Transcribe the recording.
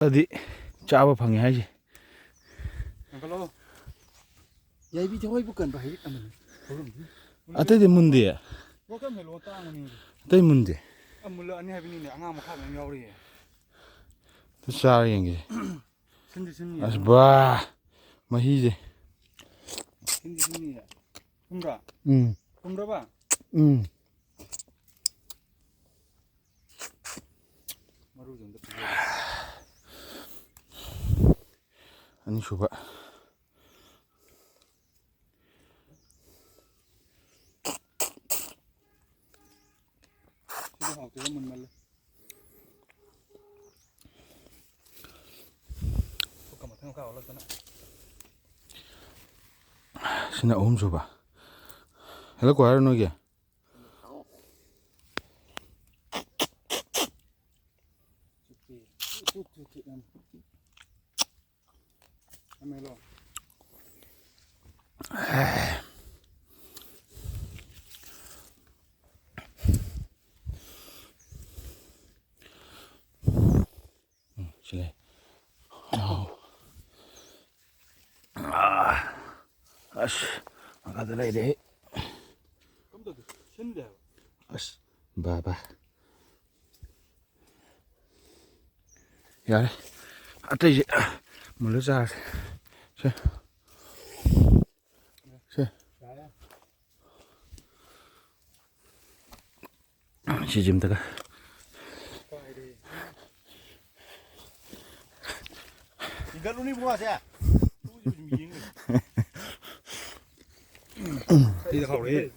ꯑꯗꯨꯗꯤ ꯆꯥꯕ ꯐꯪꯉꯦ ꯍꯥꯏꯁꯦ ꯌꯥꯏꯕꯤ ꯊꯋꯥꯏꯕꯨ ꯀꯟꯕ ꯍꯩꯔꯤꯛ ꯑꯃꯅꯤ ꯑꯇꯩꯗꯤ ꯃꯨꯟꯗꯦ ꯋꯥꯀꯝ ꯃꯦꯂꯣ ꯇꯥꯡꯕꯅꯤ ꯑꯇꯩ ꯃꯨꯟꯗꯦ ꯃꯨꯜꯂꯛꯑꯅꯤ ꯍꯥꯏꯕꯅꯤꯅꯦ ꯑꯉꯥꯡ ꯃꯈꯥ ꯃꯌꯥꯝ ꯌꯥꯎꯔꯤꯌꯦ ꯆꯥꯔ ꯌꯦꯡꯒꯦ ꯁꯤꯟꯗꯤ ꯁꯤꯟꯅꯤ ꯑꯁ ꯕꯥ ꯃꯍꯤꯁꯦ ꯁꯤꯟꯗꯤ ꯁꯤꯟꯅꯤꯌꯦ ꯊꯨꯝꯕ꯭ꯔꯥ ꯎꯝ ꯊꯨꯝꯕ꯭ꯔꯕ ꯎꯝ ꯃꯔꯨꯁꯦ ꯑꯝꯇ ꯄꯤꯖꯒꯦ ꯑꯅꯤꯁꯨꯕ ꯁꯤꯗꯤ ꯍꯥꯎꯇꯦꯗ ꯃꯨꯟꯃꯜꯂꯦ ꯄꯨꯛꯀ ꯃꯊꯪ ꯃꯈꯥ ꯑꯣꯜꯂꯛꯇꯅ ꯁꯤꯅ ꯑꯍꯨꯝꯁꯨꯕ ꯍꯦꯜꯂꯛꯀꯣ ꯍꯥꯏꯔꯣ ꯅꯣꯏꯒꯤ ꯃꯦꯂꯣ ꯁꯤ ꯂꯩ ꯑꯁ ꯃꯈꯥꯗ ꯂꯩꯔꯦ ꯀꯝꯇꯧꯗꯦ ꯁꯤꯟꯗꯦ ꯍꯥꯏꯕ ꯑꯁ ꯕꯥ ꯌꯥꯔꯦ ꯑꯇꯩꯁꯦ ꯃꯨꯜꯂ ꯆꯥꯔꯁꯦ ꯁꯦ ꯁꯤꯁꯤ ꯑꯝꯇꯒ ꯏꯒꯠꯂꯨꯅꯤ ꯕꯨꯡꯉꯣꯁꯦ ꯁꯤꯗ ꯍꯥꯎꯔꯦ